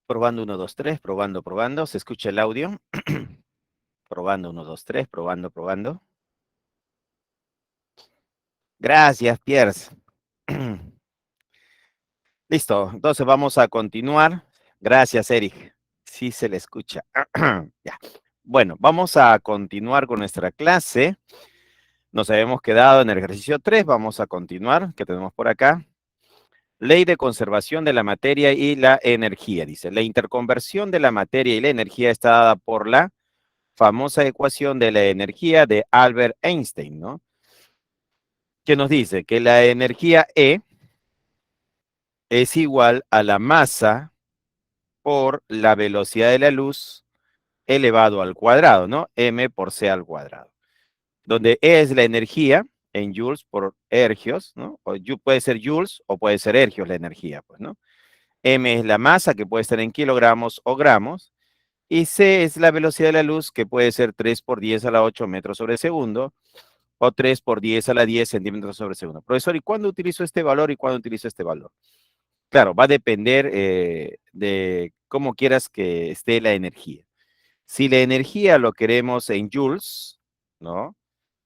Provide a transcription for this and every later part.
Probando 1, 2, 3, probando, probando. ¿Se escucha el audio? Probando 1, 2, 3, probando, probando. Gracias, Piers. Listo, entonces vamos a continuar. Gracias, Eric. Sí se le escucha. Ya. Bueno, vamos a continuar con nuestra clase. Nos habíamos quedado en el ejercicio 3. Vamos a continuar. ¿Qué tenemos por acá? Ley de conservación de la materia y la energía. Dice, la interconversión de la materia y la energía está dada por la famosa ecuación de la energía de Albert Einstein, ¿no? Que nos dice que la energía E es igual a la masa por la velocidad de la luz elevado al cuadrado, ¿no? M por C al cuadrado. Donde E es la energía en joules por ergios, ¿no? O puede ser joules o puede ser ergios la energía, pues, ¿no? M es la masa, que puede estar en kilogramos o gramos, y C es la velocidad de la luz, que puede ser 3 por 10 a la 8 metros sobre segundo, o 3 por 10 a la 10 centímetros sobre segundo. Profesor, ¿y cuándo utilizo este valor y cuándo utilizo este valor? Claro, va a depender de cómo quieras que esté la energía. Si la energía lo queremos en joules, ¿no?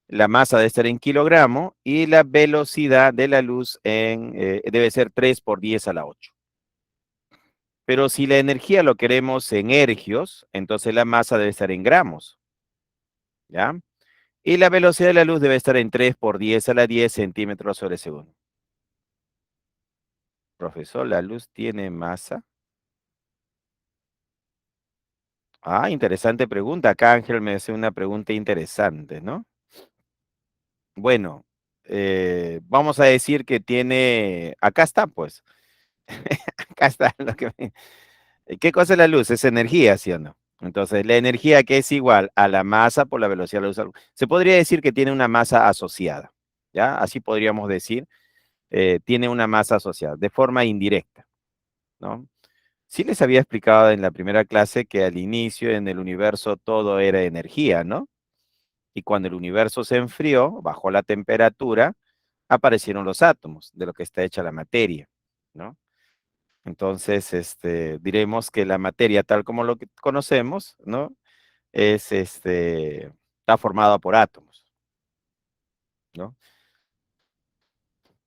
La masa debe estar en kilogramo y la velocidad de la luz debe ser 3 por 10 a la 8. Pero si la energía lo queremos en ergios, entonces la masa debe estar en gramos, ¿ya? Y la velocidad de la luz debe estar en 3 por 10 a la 10 centímetros sobre segundo. Profesor, ¿la luz tiene masa? Ah, interesante pregunta. Acá Ángel me hace una pregunta interesante, ¿no? Bueno, vamos a decir que tiene, acá está, pues. Acá está lo que ¿Qué cosa es la luz? Es energía, ¿sí o no? Entonces, la energía que es igual a la masa por la velocidad de la luz. Se podría decir que tiene una masa asociada, ¿ya? Así podríamos decir, tiene una masa asociada, de forma indirecta, ¿no? Sí les había explicado en la primera clase que al inicio en el universo todo era energía, ¿no? Y cuando el universo se enfrió, bajó la temperatura, aparecieron los átomos, de lo que está hecha la materia, ¿no? Entonces, diremos que la materia tal como lo que conocemos, ¿no? Está formada por átomos, ¿no?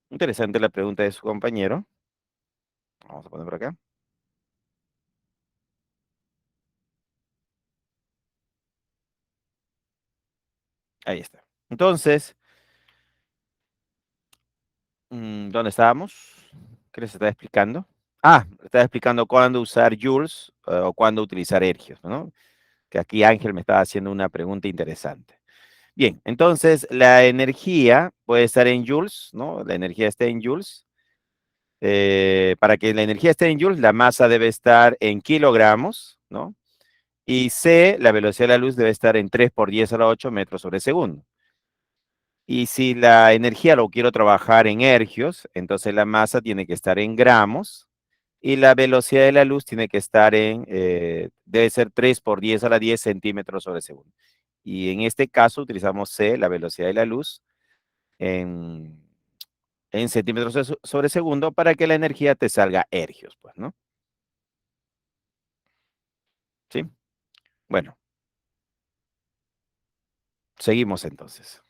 Interesante la pregunta de su compañero. Vamos a poner por acá. Ahí está. Entonces, ¿dónde estábamos? ¿Qué les estaba explicando? Ah, les estaba explicando cuándo usar joules o cuándo utilizar ergios, ¿no? Que aquí Ángel me estaba haciendo una pregunta interesante. Bien, entonces la energía puede estar en joules, ¿no? La energía está en joules. Para que la energía esté en joules, la masa debe estar en kilogramos, ¿no? Y C, la velocidad de la luz debe estar en 3 por 10 a la 8 metros sobre segundo. Y si la energía lo quiero trabajar en ergios, entonces la masa tiene que estar en gramos y la velocidad de la luz tiene que estar debe ser 3 por 10 a la 10 centímetros sobre segundo. Y en este caso utilizamos C, la velocidad de la luz, en, en centímetros sobre segundo para que la energía te salga ergios, pues, ¿no? ¿Sí? Bueno, seguimos entonces.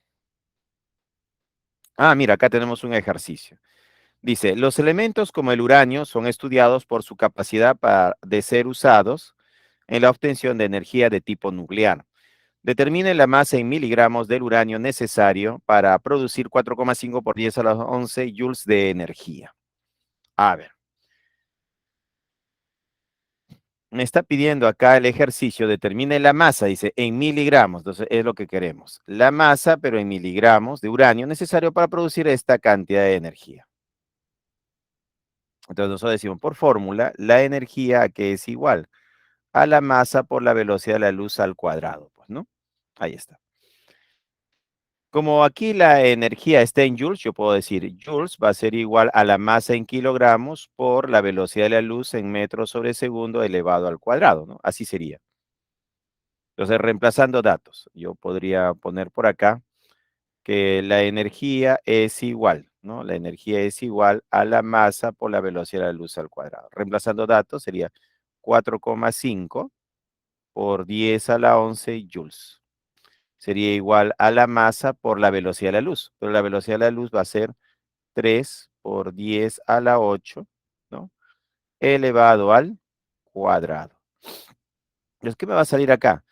Ah, mira, acá tenemos un ejercicio. Dice, los elementos como el uranio son estudiados por su capacidad de ser usados en la obtención de energía de tipo nuclear. Determine la masa en miligramos del uranio necesario para producir 4,5 por 10 a la 11 joules de energía. A ver, me está pidiendo acá el ejercicio, determine la masa, dice, en miligramos, entonces es lo que queremos. La masa, pero en miligramos de uranio necesario para producir esta cantidad de energía. Entonces nosotros decimos por fórmula, la energía que es igual a la masa por la velocidad de la luz al cuadrado, pues, ¿no? Ahí está. Como aquí la energía está en joules, yo puedo decir joules va a ser igual a la masa en kilogramos por la velocidad de la luz en metros sobre segundo elevado al cuadrado, ¿no? Así sería. Entonces, reemplazando datos, yo podría poner por acá que la energía es igual, ¿no? La energía es igual a la masa por la velocidad de la luz al cuadrado. Reemplazando datos sería 4,5 por 10 a la 11 joules. Sería igual a la masa por la velocidad de la luz. Pero la velocidad de la luz va a ser 3 por 10 a la 8, ¿no? Elevado al cuadrado. Entonces, ¿qué me va a salir acá?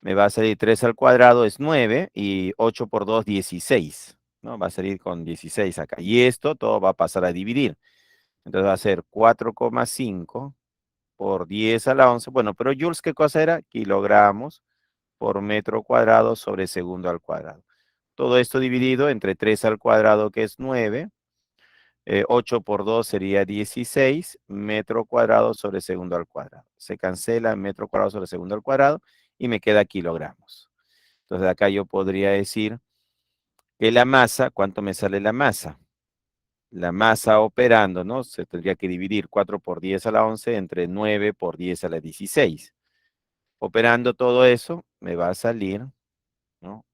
Me va a salir 3 al cuadrado es 9 y 8 por 2, 16, ¿no? Va a salir con 16 acá. Y esto todo va a pasar a dividir. Entonces va a ser 4,5 por 10 a la 11. Bueno, pero joules, ¿qué cosa era? Kilogramos por metro cuadrado sobre segundo al cuadrado. Todo esto dividido entre 3 al cuadrado, que es 9. 8 por 2 sería 16 metro cuadrado sobre segundo al cuadrado. Se cancela metro cuadrado sobre segundo al cuadrado y me queda kilogramos. Entonces acá yo podría decir que la masa, ¿cuánto me sale la masa? La masa operando, ¿no? Se tendría que dividir 4 por 10 a la 11 entre 9 por 10 a la 16. Operando todo eso, me va a salir, ¿no?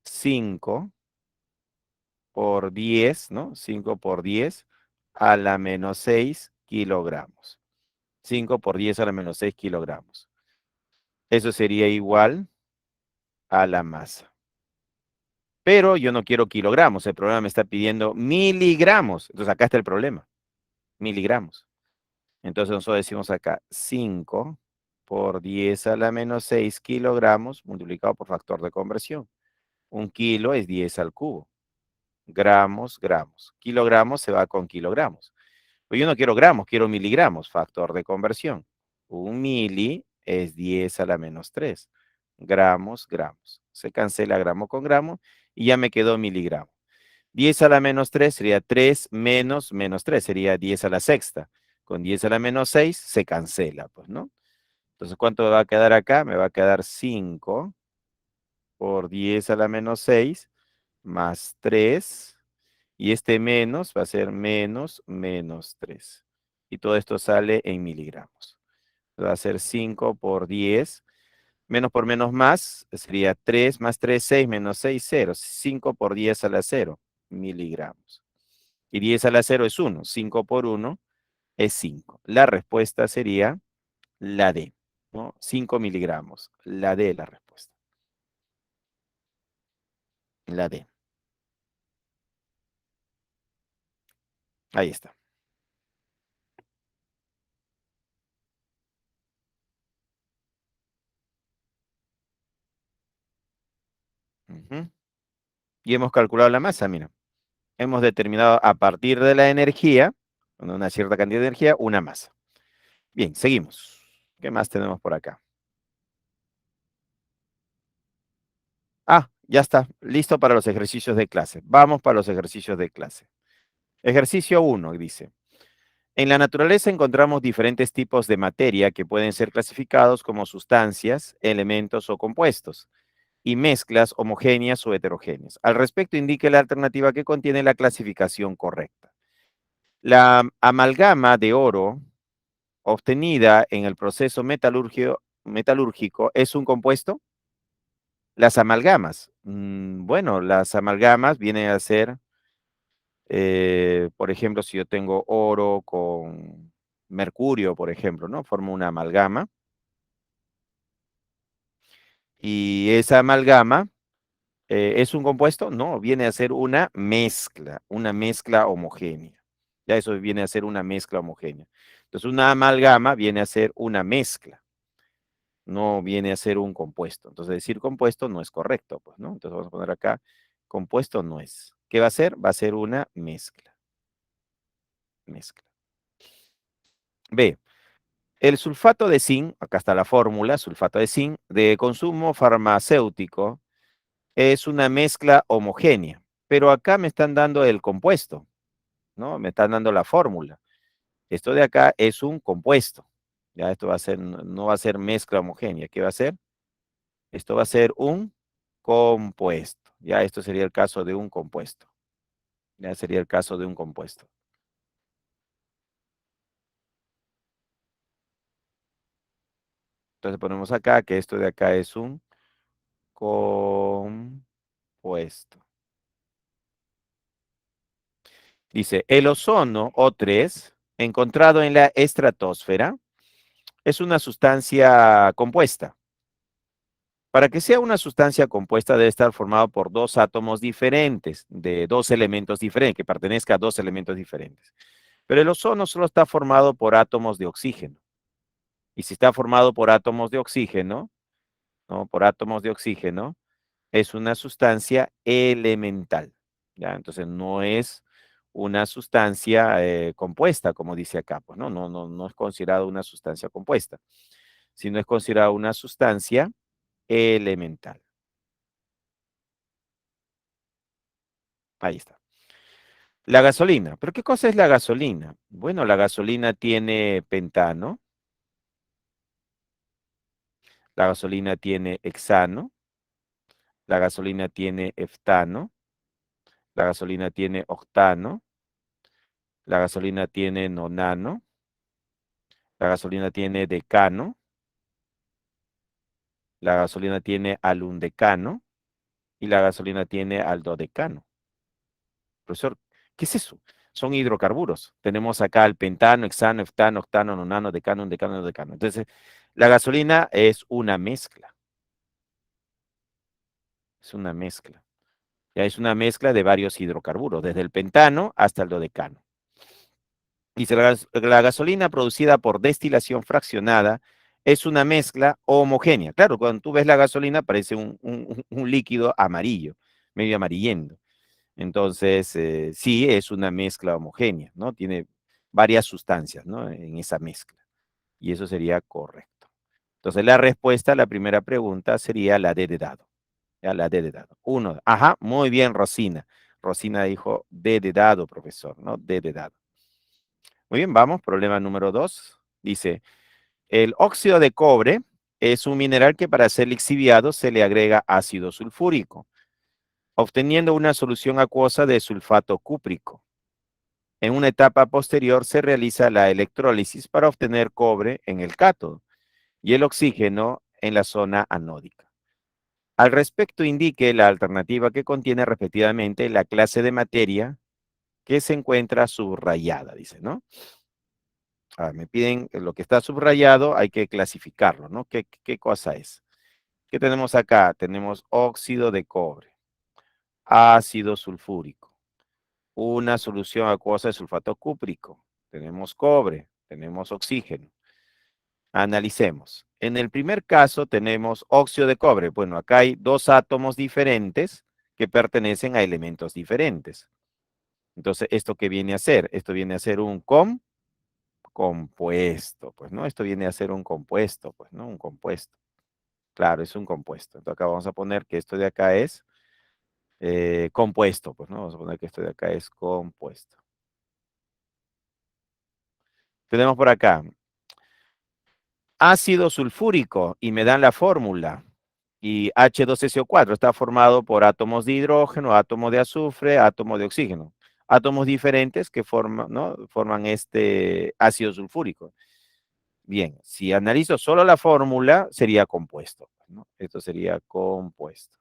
5 por 10, ¿no? 5 por 10 a la menos 6 kilogramos. 5 por 10 a la menos 6 kilogramos. Eso sería igual a la masa. Pero yo no quiero kilogramos, el programa me está pidiendo miligramos. Entonces acá está el problema, miligramos. Entonces nosotros decimos acá 5 por 10 a la menos 6 kilogramos multiplicado por factor de conversión. Un kilo es 10 al cubo. Gramos, gramos. Kilogramos se va con kilogramos. Pues yo no quiero gramos, quiero miligramos, factor de conversión. Un mili es 10 a la menos 3. Gramos, gramos. Se cancela gramo con gramo y ya me quedó miligramo. 10 a la menos 3 sería 3 menos menos 3, sería 10 a la sexta. Con 10 a la menos 6 se cancela, pues, ¿no? Entonces, ¿cuánto me va a quedar acá? Me va a quedar 5 por 10 a la menos 6 más 3. Y este menos va a ser menos menos 3. Y todo esto sale en miligramos. Va a ser 5 por 10. Menos por menos más sería 3 más 3, 6 menos 6, 0. 5 por 10 a la 0 miligramos. Y 10 a la 0 es 1. 5 por 1 es 5. La respuesta sería la D, ¿no? 5 miligramos. La D es la respuesta. La D. Ahí está. Ujú. Y hemos calculado la masa, mira. Hemos determinado a partir de la energía, una cierta cantidad de energía, una masa. Bien, seguimos. ¿Qué más tenemos por acá? Ah, ya está. Listo para los ejercicios de clase. Vamos para los ejercicios de clase. Ejercicio 1 dice. En la naturaleza encontramos diferentes tipos de materia que pueden ser clasificados como sustancias, elementos o compuestos, y mezclas homogéneas o heterogéneas. Al respecto, indique la alternativa que contiene la clasificación correcta. La amalgama de oro obtenida en el proceso metalúrgico es un compuesto. Las amalgamas. Bueno, las amalgamas vienen a ser, por ejemplo, si yo tengo oro con mercurio, por ejemplo, ¿no? Formo una amalgama. Y esa amalgama es un compuesto, no, viene a ser una mezcla homogénea. Ya eso viene a ser una mezcla homogénea. Entonces, una amalgama viene a ser una mezcla, no viene a ser un compuesto. Entonces, decir compuesto no es correcto, pues, ¿no? Entonces, vamos a poner acá, compuesto no es. ¿Qué va a ser? Va a ser una mezcla. Mezcla. B. El sulfato de zinc, acá está la fórmula, sulfato de zinc, de consumo farmacéutico, es una mezcla homogénea. Pero acá me están dando el compuesto, ¿no? Me están dando la fórmula. Esto de acá es un compuesto. Ya esto va a ser, no va a ser mezcla homogénea. ¿Qué va a ser? Esto va a ser un compuesto. Ya esto sería el caso de un compuesto. Ya sería el caso de un compuesto. Entonces ponemos acá que esto de acá es un compuesto. Dice, el ozono O3, encontrado en la estratosfera, Es una sustancia compuesta. Para que sea una sustancia compuesta debe estar formado por dos átomos diferentes, de dos elementos diferentes, que pertenezca a dos elementos diferentes. Pero el ozono solo está formado por átomos de oxígeno. Y si está formado por átomos de oxígeno, ¿no? Por átomos de oxígeno, es una sustancia elemental. ¿Ya? Entonces no es una sustancia compuesta, como dice acá, pues no es considerado una sustancia compuesta, sino es considerado una sustancia elemental. Ahí está. La gasolina. ¿Pero qué cosa es la gasolina? Bueno, la gasolina tiene pentano, la gasolina tiene hexano, la gasolina tiene heftano, la gasolina tiene octano, la gasolina tiene nonano, la gasolina tiene decano, la gasolina tiene alundecano y la gasolina tiene aldodecano. Profesor, ¿qué es eso? Son hidrocarburos. Tenemos acá el pentano, hexano, heftano, octano, nonano, decano, undecano, decano. Entonces, la gasolina es una mezcla. Es una mezcla. Ya es una mezcla de varios hidrocarburos, desde el pentano hasta el dodecano. Dice, la gasolina producida por destilación fraccionada es una mezcla homogénea. Claro, cuando tú ves la gasolina parece un líquido amarillo, medio amarillento. Entonces, sí, es una mezcla homogénea, ¿no? Tiene varias sustancias, ¿no? En esa mezcla. Y eso sería correcto. Entonces, la respuesta a la primera pregunta sería la D de dado. Ya la D de dado. Uno. Ajá, muy bien, Rosina. Rosina dijo D de dado, profesor, ¿no? D de dado. Muy bien, vamos. Problema número 2. Dice, el óxido de cobre es un mineral que para ser lixiviado se le agrega ácido sulfúrico, obteniendo una solución acuosa de sulfato cúprico. En una etapa posterior se realiza la electrólisis para obtener cobre en el cátodo y el oxígeno en la zona anódica. Al respecto, indique la alternativa que contiene respectivamente la clase de materia que se encuentra subrayada, dice, ¿no? Me piden lo que está subrayado, hay que clasificarlo, ¿no? ¿Qué cosa es? ¿Qué tenemos acá? Tenemos óxido de cobre, ácido sulfúrico, una solución acuosa de sulfato cúprico, tenemos cobre, tenemos oxígeno. Analicemos. En el primer caso tenemos óxido de cobre. Bueno, acá hay dos átomos diferentes que pertenecen a elementos diferentes. Entonces, ¿esto qué viene a ser? Esto viene a ser un compuesto, pues, ¿no? Esto viene a ser un compuesto, pues, ¿no? Un compuesto. Claro, es un compuesto. Entonces, acá vamos a poner que esto de acá es compuesto, pues, ¿no? Vamos a poner que esto de acá es compuesto. Tenemos por acá ácido sulfúrico y me dan la fórmula. Y H2SO4 está formado por átomos de hidrógeno, átomos de azufre, átomos de oxígeno. Átomos diferentes que forman, ¿no? Forman este ácido sulfúrico. Bien, si analizo solo la fórmula, sería compuesto, ¿no? Esto sería compuesto.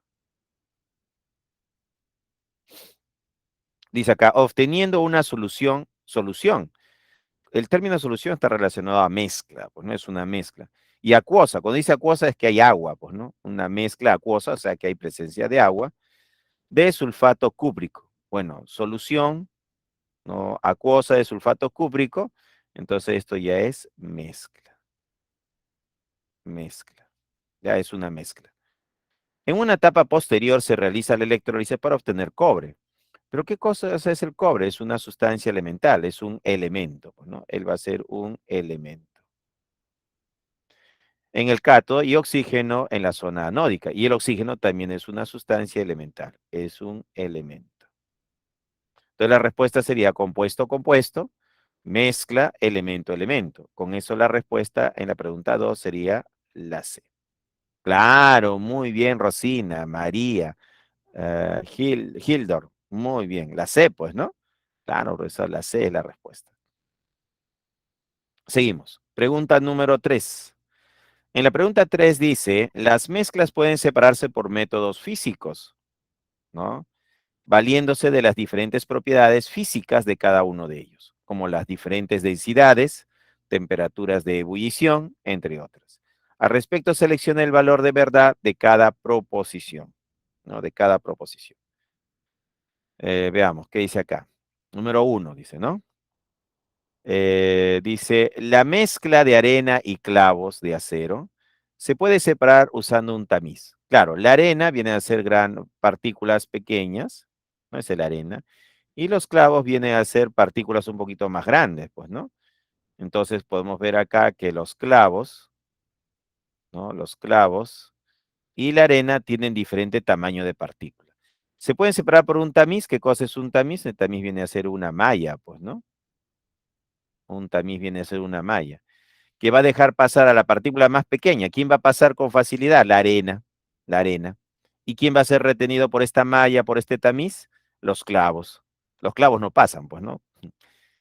Dice acá, obteniendo una solución. El término solución está relacionado a mezcla, pues no es una mezcla. Y acuosa, cuando dice acuosa es que hay agua, pues, ¿no? Una mezcla acuosa, o sea que hay presencia de agua, de sulfato cúprico. Bueno, solución, ¿no? Acuosa de sulfato cúprico, entonces esto ya es mezcla. Mezcla. Ya es una mezcla. En una etapa posterior se realiza la electrólisis para obtener cobre. ¿Pero qué cosa es el cobre? Es una sustancia elemental, es un elemento, pues, ¿no? Él va a ser un elemento. En el cátodo y oxígeno en la zona anódica. Y el oxígeno también es una sustancia elemental, es un elemento. Entonces la respuesta sería compuesto, compuesto, mezcla, elemento, elemento. Con eso la respuesta en la pregunta 2 sería la C. Claro, muy bien, Rosina, María, Hildor, muy bien. La C, pues, ¿no? Claro, profesor, la C es la respuesta. Seguimos. Pregunta número 3. En la pregunta 3 dice, las mezclas pueden separarse por métodos físicos, ¿no? Valiéndose de las diferentes propiedades físicas de cada uno de ellos, como las diferentes densidades, temperaturas de ebullición, entre otras. Al respecto, seleccione el valor de verdad de cada proposición, ¿no? De cada proposición. Veamos, ¿qué dice acá? Número 1, dice, ¿no? Dice, la mezcla de arena y clavos de acero se puede separar usando un tamiz. Claro, la arena viene a ser partículas pequeñas, ¿no? Es la arena. Y los clavos vienen a ser partículas un poquito más grandes, pues, ¿no? Entonces podemos ver acá que los clavos, ¿no? Los clavos y la arena tienen diferente tamaño de partícula. Se pueden separar por un tamiz. ¿Qué cosa es un tamiz? El tamiz viene a ser una malla, pues, ¿no? Un tamiz viene a ser una malla que va a dejar pasar a la partícula más pequeña. ¿Quién va a pasar con facilidad? La arena, la arena. ¿Y quién va a ser retenido por esta malla, por este tamiz? Los clavos. Los clavos no pasan, pues, ¿no?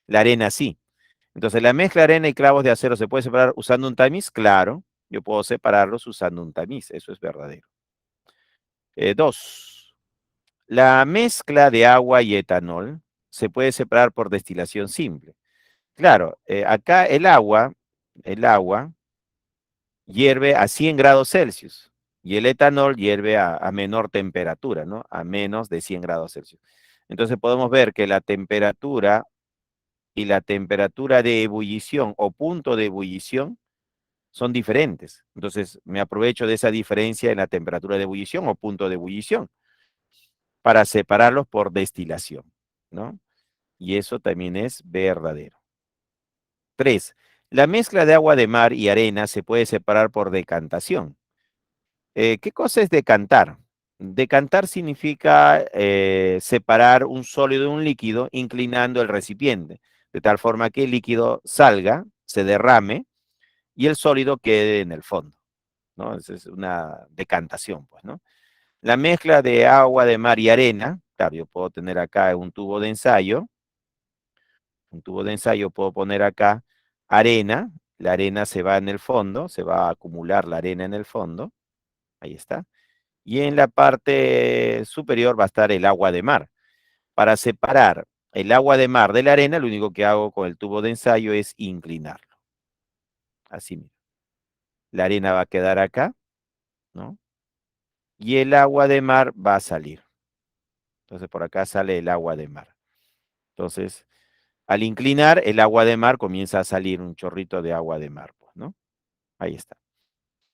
La arena sí. Entonces, la mezcla de arena y clavos de acero se puede separar usando un tamiz. Claro, yo puedo separarlos usando un tamiz. Eso es verdadero. 2. La mezcla de agua y etanol se puede separar por destilación simple. Claro, acá el agua hierve a 100 grados Celsius y el etanol hierve a menor temperatura, ¿no? A menos de 100 grados Celsius. Entonces podemos ver que la temperatura y la temperatura de ebullición o punto de ebullición son diferentes. Entonces me aprovecho de esa diferencia en la temperatura de ebullición o punto de ebullición para separarlos por destilación, ¿no? Y eso también es verdadero. 3. La mezcla de agua de mar y arena se puede separar por decantación. ¿Qué cosa es decantar? Decantar significa separar un sólido de un líquido inclinando el recipiente, de tal forma que el líquido salga, se derrame y el sólido quede en el fondo, ¿no? Esa es una decantación, pues, ¿no? La mezcla de agua de mar y arena, claro, yo puedo tener acá un tubo de ensayo puedo poner acá arena, la arena se va en el fondo, se va a acumular la arena en el fondo, ahí está. Y en la parte superior va a estar el agua de mar. Para separar el agua de mar de la arena, lo único que hago con el tubo de ensayo es inclinarlo. Así mismo. La arena va a quedar acá, ¿no? Y el agua de mar va a salir. Entonces por acá sale el agua de mar. Entonces, al inclinar, el agua de mar comienza a salir un chorrito de agua de mar, pues, ¿no? Ahí está.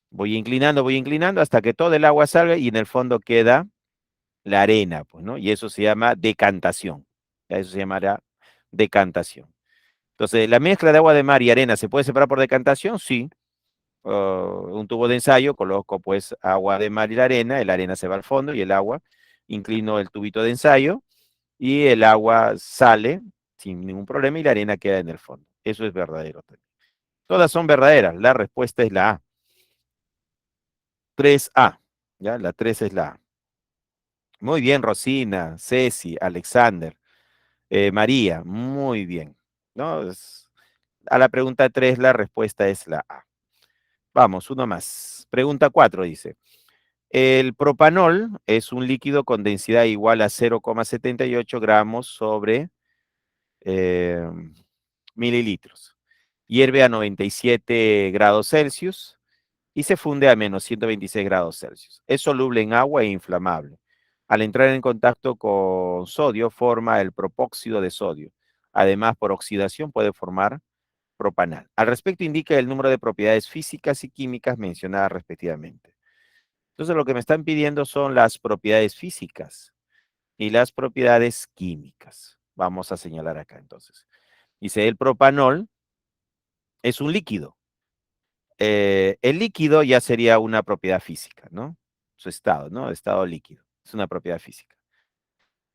Voy inclinando hasta que todo el agua salga y en el fondo queda la arena, pues, ¿no? Y eso se llama decantación. Eso se llamará decantación. Entonces, ¿la mezcla de agua de mar y arena se puede separar por decantación? Sí. Un tubo de ensayo, coloco pues agua de mar y la arena se va al fondo y el agua, inclino el tubito de ensayo y el agua sale sin ningún problema y la arena queda en el fondo. Eso es verdadero también. Todas son verdaderas. La respuesta es la A. 3A. ¿Ya? La 3 es la A. Muy bien, Rosina, Ceci, Alexander, María, muy bien. ¿No? A la pregunta 3 la respuesta es la A. Vamos, uno más. Pregunta 4 dice, el propanol es un líquido con densidad igual a 0,78 gramos sobre eh, mililitros. Hierve a 97 grados Celsius y se funde a menos 126 grados Celsius. Es soluble en agua e inflamable. Al entrar en contacto con sodio, forma el propóxido de sodio. Además, por oxidación puede formar propanal. Al respecto, indica el número de propiedades físicas y químicas mencionadas respectivamente. Entonces, lo que me están pidiendo son las propiedades físicas y las propiedades químicas. Vamos a señalar acá entonces. Dice, el propanol es un líquido. El líquido ya sería una propiedad física, ¿no? Su estado, ¿no? Estado líquido. Es una propiedad física.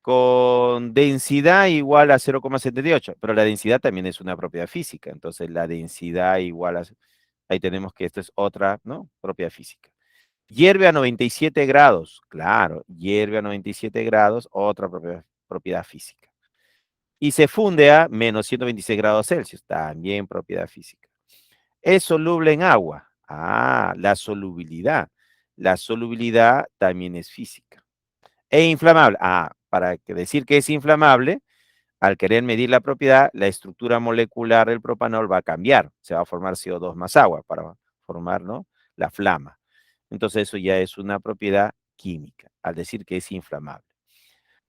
Con densidad igual a 0,78, pero la densidad también es una propiedad física. Entonces, la densidad igual a... Ahí tenemos que esto es otra, ¿no? Propiedad física. Hierve a 97 grados. Claro, hierve a 97 grados, otra propiedad física. Y se funde a menos 126 grados Celsius. También propiedad física. Es soluble en agua. Ah, la solubilidad. La solubilidad también es física. E inflamable. Ah, para decir que es inflamable, al querer medir la propiedad, la estructura molecular del propanol va a cambiar. Se va a formar CO2 más agua para formar, ¿no?, la flama. Entonces eso ya es una propiedad química, al decir que es inflamable.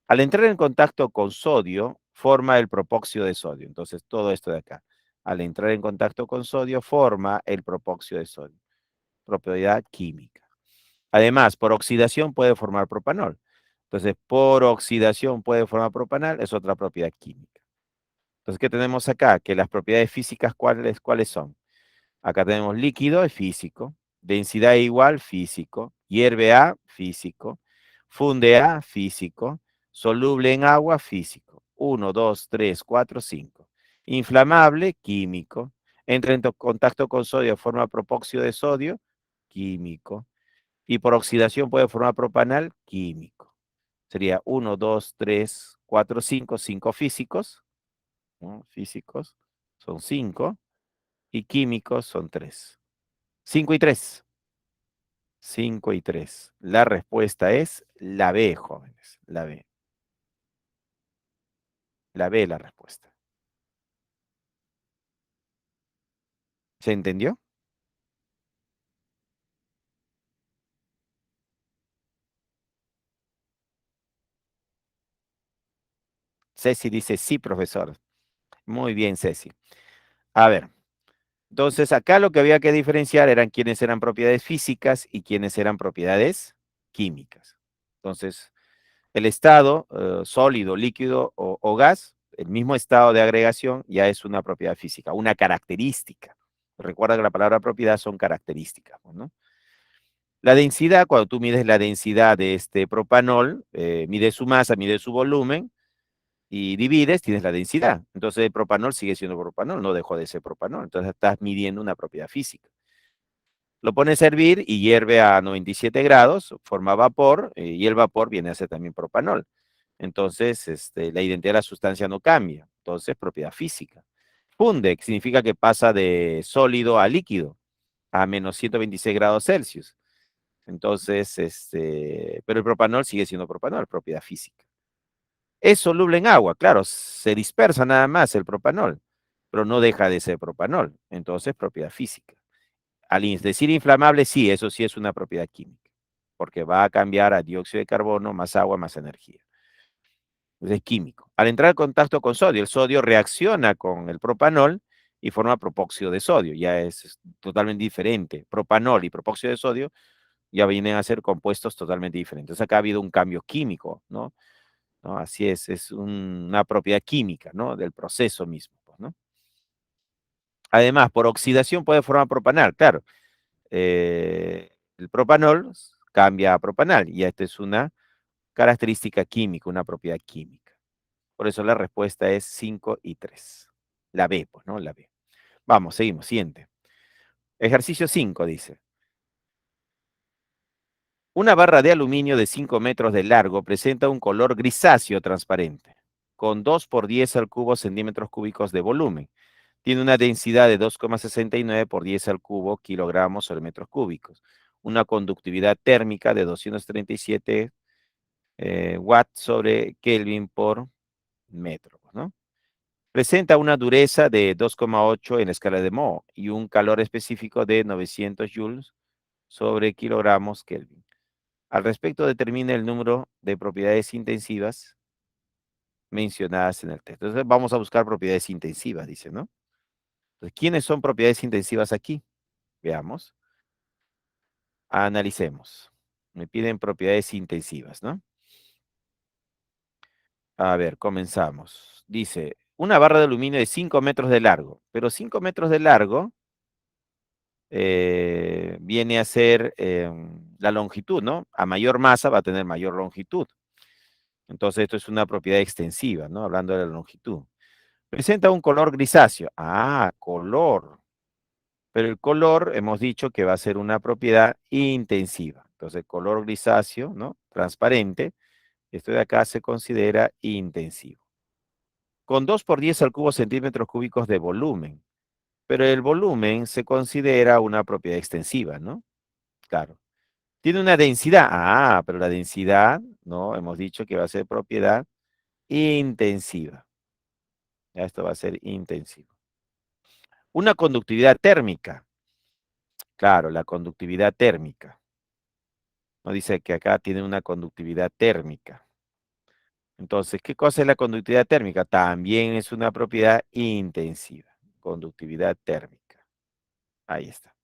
Al entrar en contacto con sodio, forma el propóxido de sodio. Entonces todo esto de acá. Al entrar en contacto con sodio, forma el propóxido de sodio. Propiedad química. Además, por oxidación puede formar propanol. Entonces, por oxidación puede formar propanol, es otra propiedad química. Entonces, ¿qué tenemos acá? Que las propiedades físicas, ¿cuáles son? Acá tenemos líquido, es físico. Densidad igual, físico. Hierve a, físico. Funde a, físico. Soluble en agua, físico. 1, 2, 3, 4, 5. Inflamable, químico. Entra en contacto con sodio, forma propóxido de sodio, químico. Y por oxidación puede formar propanal, químico. Sería 1, 2, 3, 4, 5, 5 físicos, ¿no? Físicos son 5 y químicos son 3. 5 y 3. 5 y 3. La respuesta es la B, jóvenes. La B. La B es la respuesta. ¿Se entendió? Ceci dice sí, profesor. Muy bien, Ceci. A ver, entonces acá lo que había que diferenciar eran quiénes eran propiedades físicas y quiénes eran propiedades químicas. Entonces, el estado sólido, líquido o gas, el mismo estado de agregación ya es una propiedad física, una característica. Recuerda que la palabra propiedad son características, ¿no? La densidad, cuando tú mides la densidad de este propanol, mides su masa, mides su volumen y divides, tienes la densidad. Entonces el propanol sigue siendo propanol, no dejó de ser propanol. Entonces estás midiendo una propiedad física. Lo pones a hervir y hierve a 97 grados, forma vapor y el vapor viene a ser también propanol. Entonces, la identidad de la sustancia no cambia. Entonces, propiedad física. Funde, que significa que pasa de sólido a líquido a menos 126 grados Celsius. Entonces, pero el propanol sigue siendo propanol, propiedad física. Es soluble en agua, claro, se dispersa nada más el propanol, pero no deja de ser propanol. Entonces, propiedad física. Al decir inflamable, sí, eso sí es una propiedad química, porque va a cambiar a dióxido de carbono, más agua, más energía. Es químico. Al entrar en contacto con sodio, el sodio reacciona con el propanol y forma propóxido de sodio. Ya es totalmente diferente. Propanol y propóxido de sodio ya vienen a ser compuestos totalmente diferentes. Entonces acá ha habido un cambio químico, ¿no? ¿No? Así es una propiedad química, ¿no? Del proceso mismo, pues, ¿no? Además, por oxidación puede formar propanal, claro. El propanol cambia a propanal y esta es una característica química, una propiedad química. Por eso la respuesta es 5 y 3. La B, pues, ¿no? La B. Vamos, seguimos. Siguiente. Ejercicio 5 dice. Una barra de aluminio de 5 metros de largo presenta un color grisáceo transparente, con 2 por 10 al cubo centímetros cúbicos de volumen. Tiene una densidad de 2,69 por 10 al cubo kilogramos sobre metros cúbicos. Una conductividad térmica de 237 watts sobre Kelvin por metro, ¿no? Presenta una dureza de 2,8 en la escala de Mohs y un calor específico de 900 joules sobre kilogramos Kelvin. Al respecto, determina el número de propiedades intensivas mencionadas en el texto. Entonces, vamos a buscar propiedades intensivas, dice, ¿no? Entonces, ¿quiénes son propiedades intensivas aquí? Veamos. Analicemos. Me piden propiedades intensivas, ¿no? A ver, comenzamos. Dice, una barra de aluminio de 5 metros de largo, pero 5 metros de largo viene a ser la longitud, ¿no? A mayor masa va a tener mayor longitud. Entonces, esto es una propiedad extensiva, ¿no? Hablando de la longitud. Presenta un color grisáceo. Ah, color. Pero el color hemos dicho que va a ser una propiedad intensiva. Entonces, color grisáceo, ¿no? Transparente. Esto de acá se considera intensivo. Con 2 por 10 al cubo centímetros cúbicos de volumen. Pero el volumen se considera una propiedad extensiva, ¿no? Claro. Tiene una densidad. Ah, pero la densidad, ¿no? Hemos dicho que va a ser propiedad intensiva. Ya esto va a ser intensivo. Una conductividad térmica. Claro, la conductividad térmica. No dice que acá tiene una conductividad térmica. Entonces, ¿qué cosa es la conductividad térmica? También es una propiedad intensiva. Conductividad térmica. Ahí está.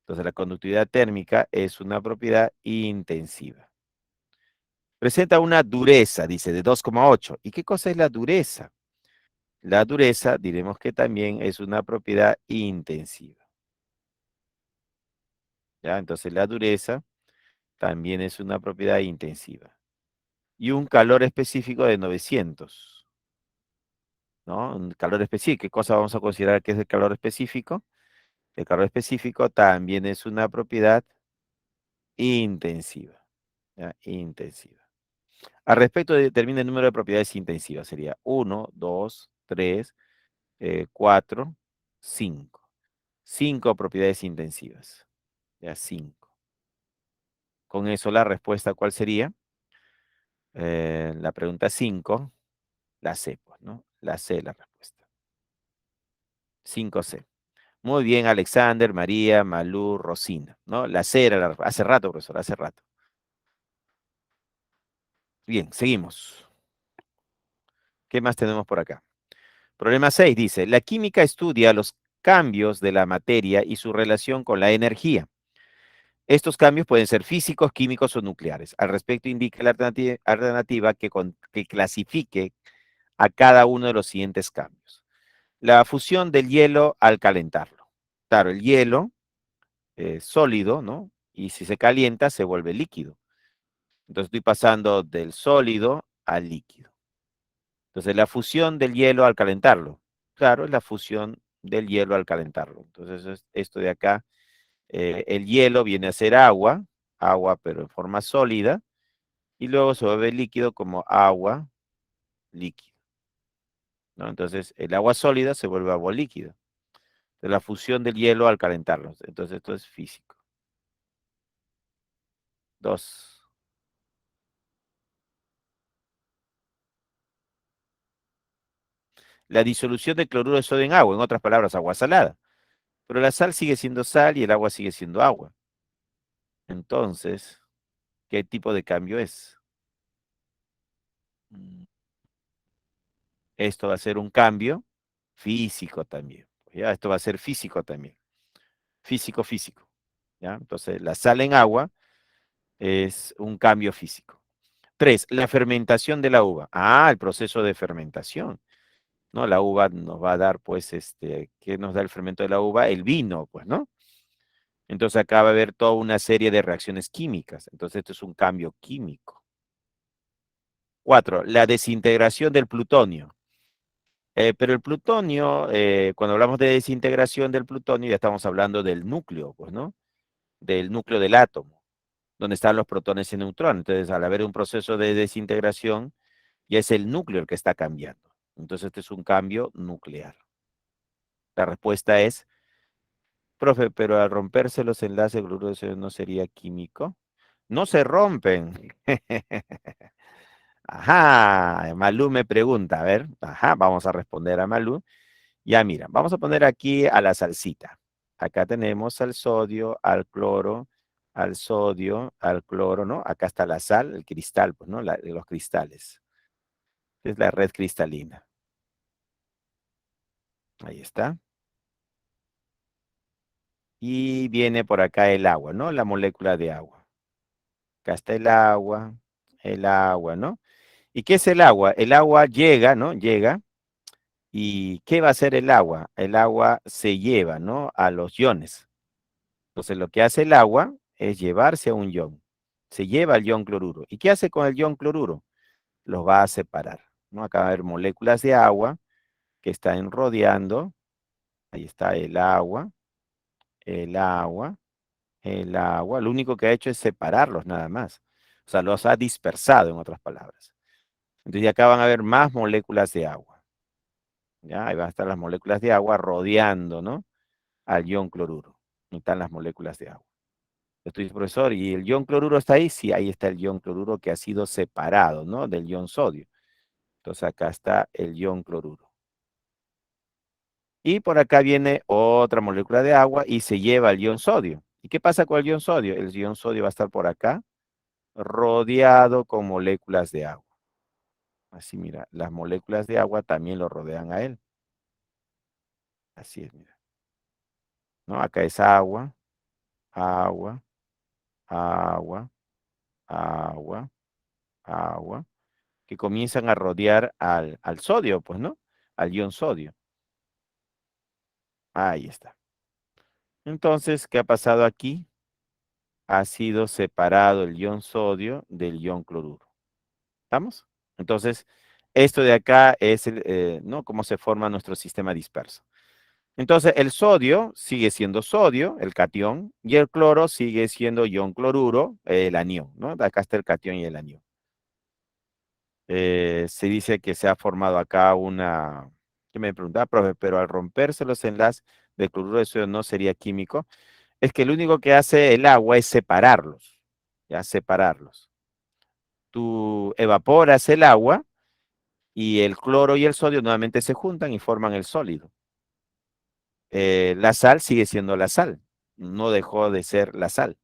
Entonces, la conductividad térmica es una propiedad intensiva. Presenta una dureza, dice, de 2,8. ¿Y qué cosa es la dureza? La dureza, diremos que también es una propiedad intensiva. ¿Ya? Entonces, la dureza también es una propiedad intensiva. Y un calor específico de 900, ¿no? Un calor específico. ¿Qué cosa vamos a considerar que es el calor específico? El calor específico también es una propiedad intensiva. ¿Ya? Intensiva. Al respecto, determina el número de propiedades intensivas. Sería 1, 2, 3, 4, 5. 5 propiedades intensivas. Ya, 5. Con eso la respuesta, ¿cuál sería? La pregunta 5, la C, pues, ¿no? La C es la respuesta. 5C. Muy bien, Alexander, María, Malú, Rosina, ¿no? La C era la, hace rato, profesor, hace rato. Bien, seguimos. ¿Qué más tenemos por acá? Problema 6 dice, la química estudia los cambios de la materia y su relación con la energía. Estos cambios pueden ser físicos, químicos o nucleares. Al respecto, indica la alternativa que clasifique a cada uno de los siguientes cambios. La fusión del hielo al calentarlo. Claro, el hielo es sólido, ¿no? Y si se calienta, se vuelve líquido. Entonces estoy pasando del sólido al líquido. Entonces la fusión del hielo al calentarlo. Claro, es la fusión del hielo al calentarlo. Entonces esto de acá, el hielo viene a ser agua, agua pero en forma sólida, y luego se vuelve líquido como agua líquido, ¿no? Entonces el agua sólida se vuelve agua líquida. De la fusión del hielo al calentarlo. Entonces esto es físico. 2. La disolución de cloruro de sodio en agua, en otras palabras, agua salada. Pero la sal sigue siendo sal y el agua sigue siendo agua. Entonces, ¿qué tipo de cambio es? Mm, Esto va a ser un cambio físico también. ¿Ya? Esto va a ser físico también. Físico, físico. ¿Ya? Entonces, la sal en agua es un cambio físico. 3. La fermentación de la uva. Ah, el proceso de fermentación. ¿No? La uva nos va a dar, pues, ¿qué nos da el fermento de la uva? El vino, pues, ¿no? Entonces acá va a haber toda una serie de reacciones químicas. Entonces esto es un cambio químico. 4. La desintegración del plutonio. Pero el plutonio, cuando hablamos de desintegración del plutonio, ya estamos hablando del núcleo, pues, ¿no? Del núcleo del átomo, donde están los protones y neutrones. Entonces, al haber un proceso de desintegración, ya es el núcleo el que está cambiando. Entonces, este es un cambio nuclear. La respuesta es, profe, pero al romperse los enlaces, el cloruro de sodio no sería químico. No se rompen. Ajá, Malú me pregunta, a ver, ajá, vamos a responder a Malú. Ya mira, vamos a poner aquí a la salsita. Acá tenemos al sodio, al cloro, al sodio, al cloro, ¿no? Acá está la sal, el cristal, pues, ¿no? Los cristales. Es la red cristalina. Ahí está. Y viene por acá el agua, ¿no? La molécula de agua. Acá está el agua, ¿no? ¿Y qué es el agua? El agua llega, ¿no? Llega. ¿Y qué va a hacer el agua? El agua se lleva, ¿no? A los iones. Entonces, lo que hace el agua es llevarse a un ion. Se lleva al ion cloruro. ¿Y qué hace con el ion cloruro? Los va a separar, ¿no? Acá va a haber moléculas de agua que están rodeando. Ahí está el agua, el agua, el agua. Lo único que ha hecho es separarlos nada más. O sea, los ha dispersado, en otras palabras. Entonces, acá van a haber más moléculas de agua. ¿Ya? Ahí van a estar las moléculas de agua rodeando, ¿no? Al ion cloruro. Ahí están las moléculas de agua. Estoy, profesor, ¿y el ion cloruro está ahí? Sí, ahí está el ion cloruro que ha sido separado, ¿no? Del ion sodio. Entonces acá está el ion cloruro. Y por acá viene otra molécula de agua y se lleva el ion sodio. ¿Y qué pasa con el ion sodio? El ion sodio va a estar por acá, rodeado con moléculas de agua. Así, mira, las moléculas de agua también lo rodean a él. Así es, mira. ¿No? Acá es agua, agua, agua, agua, agua, que comienzan a rodear al sodio, pues, ¿no? Al ion sodio. Ahí está. Entonces, ¿qué ha pasado aquí? Ha sido separado el ion sodio del ion cloruro. ¿Estamos? Entonces, esto de acá es ¿no? Cómo se forma nuestro sistema disperso. Entonces, el sodio sigue siendo sodio, el catión, y el cloro sigue siendo ion cloruro, el anión, ¿no? Acá está el catión y el anión. Se dice que se ha formado acá una, que me preguntaba, profe, pero al romperse los enlaces de cloruro de sodio no sería químico. Es que lo único que hace el agua es separarlos, ya separarlos. Tú evaporas el agua y el cloro y el sodio nuevamente se juntan y forman el sólido. La sal sigue siendo la sal, no dejó de ser la sal.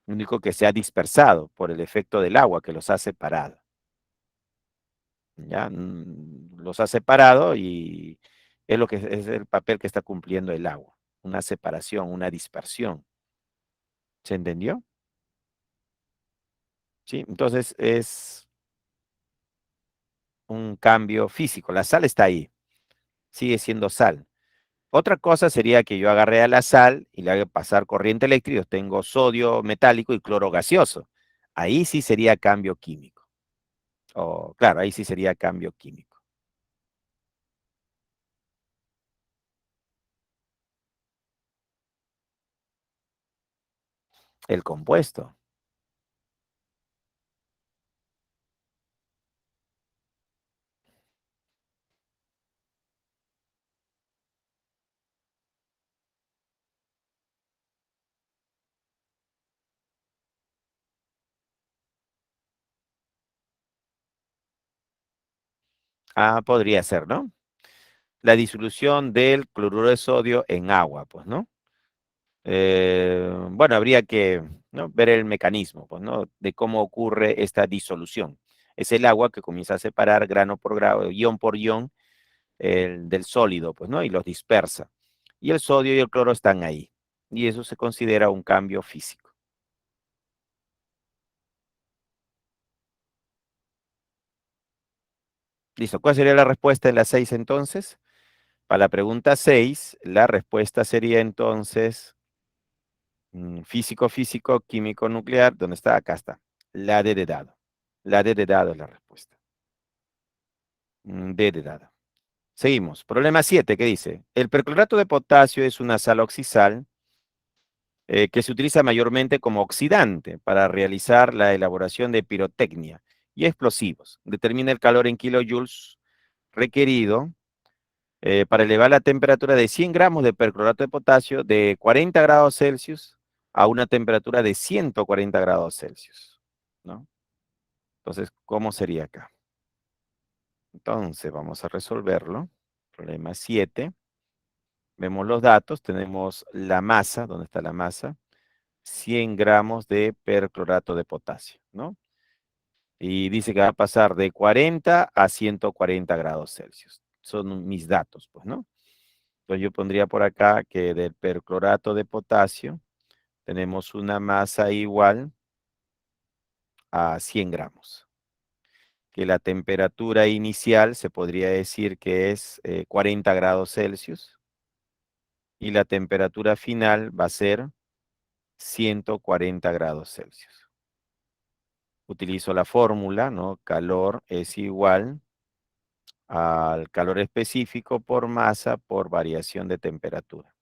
Lo único que se ha dispersado por el efecto del agua que los ha separado. ¿Ya? Los ha separado y es lo que es el papel que está cumpliendo el agua. Una separación, una dispersión. ¿Se entendió? Sí, entonces es un cambio físico. La sal está ahí, sigue siendo sal. Otra cosa sería que yo agarré a la sal y le haga pasar corriente eléctrica, tengo sodio metálico y cloro gaseoso. Ahí sí sería cambio químico. O, claro, ahí sí sería cambio químico. El compuesto. Ah, podría ser, ¿no? La disolución del cloruro de sodio en agua, pues, ¿no? Bueno, habría que, ¿no? Ver el mecanismo, pues, ¿no? De cómo ocurre esta disolución. Es el agua que comienza a separar grano por grano, ion por ion, del sólido, pues, ¿no? Y los dispersa. Y el sodio y el cloro están ahí. Y eso se considera un cambio físico. Listo. ¿Cuál sería la respuesta de la 6 entonces? Para la pregunta 6, la respuesta sería entonces físico, físico, químico, nuclear. ¿Dónde está? Acá está. La D de dado. La D de dado es la respuesta. D de dado. Seguimos. Problema 7, ¿qué dice? El perclorato de potasio es una sal oxisal que se utiliza mayormente como oxidante para realizar la elaboración de pirotecnia y explosivos. Determina el calor en kilojoules requerido para elevar la temperatura de 100 gramos de perclorato de potasio de 40 grados Celsius a una temperatura de 140 grados Celsius, ¿no? Entonces, ¿cómo sería acá? Entonces, vamos a resolverlo. Problema 7. Vemos los datos, tenemos la masa, ¿dónde está la masa? 100 gramos de perclorato de potasio, ¿no? Y dice que va a pasar de 40 a 140 grados Celsius. Son mis datos, pues, ¿no? Entonces yo pondría por acá que del perclorato de potasio tenemos una masa igual a 100 gramos. Que la temperatura inicial se podría decir que es 40 grados Celsius y la temperatura final va a ser 140 grados Celsius. Utilizo la fórmula, ¿no? Calor es igual al calor específico por masa por variación de temperatura.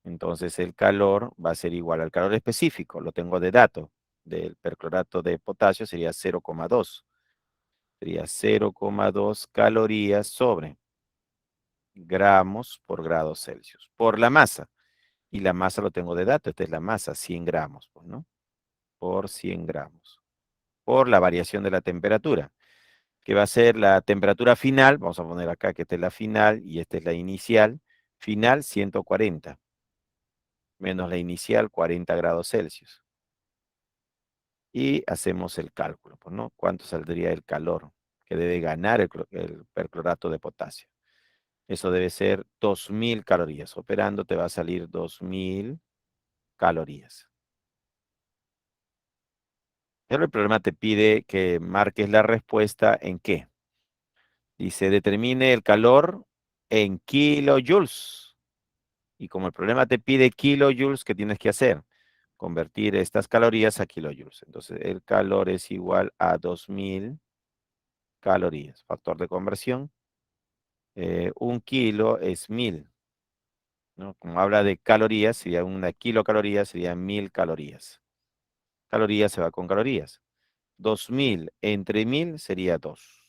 Entonces el calor va a ser igual al calor específico, lo tengo de dato, del perclorato de potasio sería 0,2. Sería 0,2 calorías sobre gramos por grado Celsius, por la masa. Y la masa lo tengo de dato, esta es la masa, 100 gramos, pues, ¿no? Por 100 gramos, por la variación de la temperatura. que va a ser la temperatura final, vamos a poner acá que esta es la final y esta es la inicial, final 140, menos la inicial 40 grados Celsius. Y hacemos el cálculo, pues, ¿no? ¿Cuánto saldría el calor que debe ganar el perclorato de potasio? Eso debe ser 2000 calorías. Operando te va a salir 2000 calorías. Pero el problema te pide que marques la respuesta en qué. Dice, determine el calor en kilojoules. Y como el problema te pide kilojoules, ¿qué tienes que hacer? Convertir estas calorías a kilojoules. Entonces, el calor es igual a 2000 calorías. Factor de conversión. 1 kilo es 1000, ¿no? Como habla de calorías, sería una kilocaloría, sería 1000 calorías. Calorías se va con calorías. 2000 entre 1000 sería 2.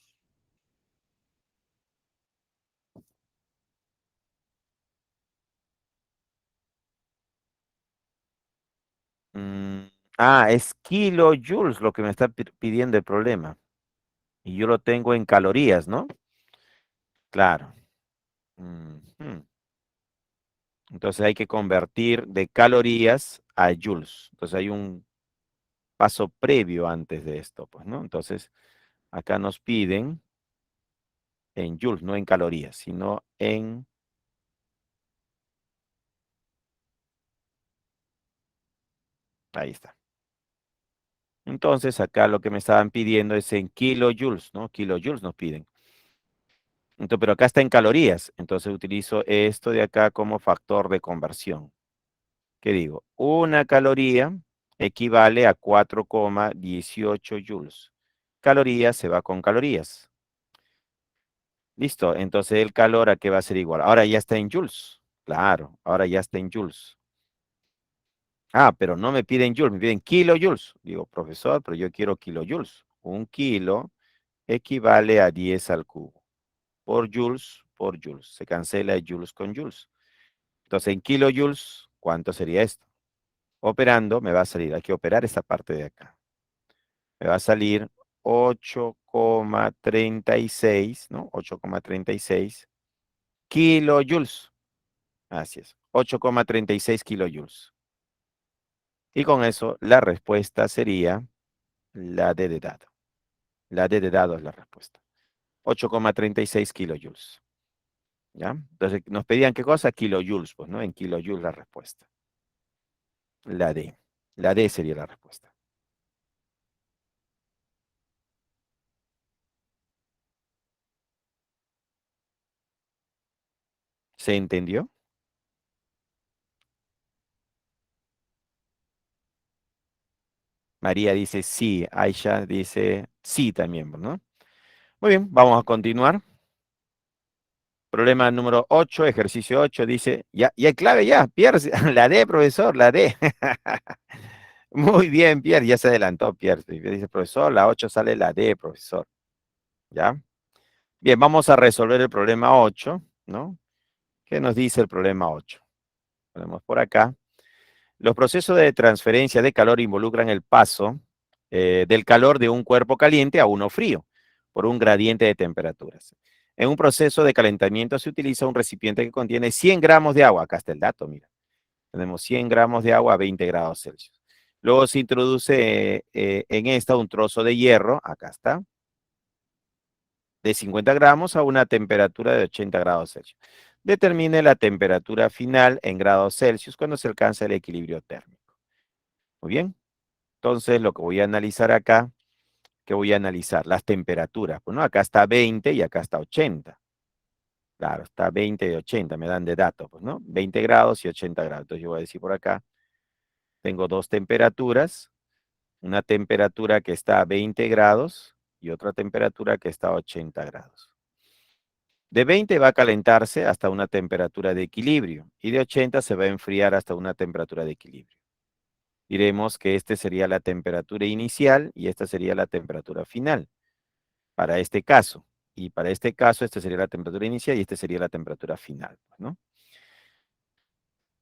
Mm, es kilojoules lo que me está pidiendo el problema. Y yo lo tengo en calorías, ¿no? Claro. Ujú. Entonces hay que convertir de calorías a joules. Entonces hay un paso previo antes de esto, pues, ¿no? Entonces acá nos piden en joules, no en calorías, sino en... Ahí está. Entonces acá lo que me estaban pidiendo es en kilojoules, ¿no? Kilojoules nos piden. Entonces, pero acá está en calorías. Entonces utilizo esto de acá como factor de conversión. ¿Qué digo? Una caloría equivale a 4,18 joules. Calorías se va con calorías. Listo. Entonces el calor a qué va a ser igual. Ahora ya está en joules. Claro, ahora ya está en joules. Pero no me piden joules, me piden kilojoules. Digo, profesor, pero yo quiero kilojoules. 1 kilo equivale a 10 al cubo. Por joules, por joules. Se cancela joules con joules. Entonces, en kilojoules, ¿cuánto sería esto? Operando, me va a salir, hay que operar esta parte de acá. Me va a salir 8,36, ¿no? 8,36 kilojoules. Así es, 8,36 kilojoules. Y con eso, la respuesta sería la D de dado. La D de dado es la respuesta. 8,36 kilojoules. ¿Ya? Entonces, nos pedían qué cosa, kilojoules, pues, ¿no? En kilojoules la respuesta. La D. La D sería la respuesta. ¿Se entendió? María dice sí, Aisha dice sí también, ¿no? Muy bien, vamos a continuar. Problema número 8, ejercicio 8, dice, ya hay clave ya, Pierre, la D, profesor, la D. Muy bien, Pierre, ya se adelantó, Pierre. Dice, profesor, la 8 sale la D, profesor. ¿Ya? Bien, vamos a resolver el problema 8, ¿no? ¿Qué nos dice el problema 8? Ponemos por acá. Los procesos de transferencia de calor involucran el paso del calor de un cuerpo caliente a uno frío por un gradiente de temperaturas. En un proceso de calentamiento se utiliza un recipiente que contiene 100 gramos de agua. Acá está el dato, mira. Tenemos 100 gramos de agua a 20 grados Celsius. Luego se introduce en esta un trozo de hierro, acá está, de 50 gramos a una temperatura de 80 grados Celsius. Determine la temperatura final en grados Celsius cuando se alcanza el equilibrio térmico. Muy bien. Entonces, lo que voy a analizar acá, ¿qué voy a analizar? Las temperaturas. Bueno, acá está 20 y acá está 80. Claro, está 20 y 80, me dan de datos, pues, ¿no? 20 grados y 80 grados. Entonces, yo voy a decir por acá, tengo dos temperaturas. Una temperatura que está a 20 grados y otra temperatura que está a 80 grados. De 20 va a calentarse hasta una temperatura de equilibrio y de 80 se va a enfriar hasta una temperatura de equilibrio. Diremos que esta sería la temperatura inicial y esta sería la temperatura final para este caso. Y para este caso, esta sería la temperatura inicial y esta sería la temperatura final, ¿no?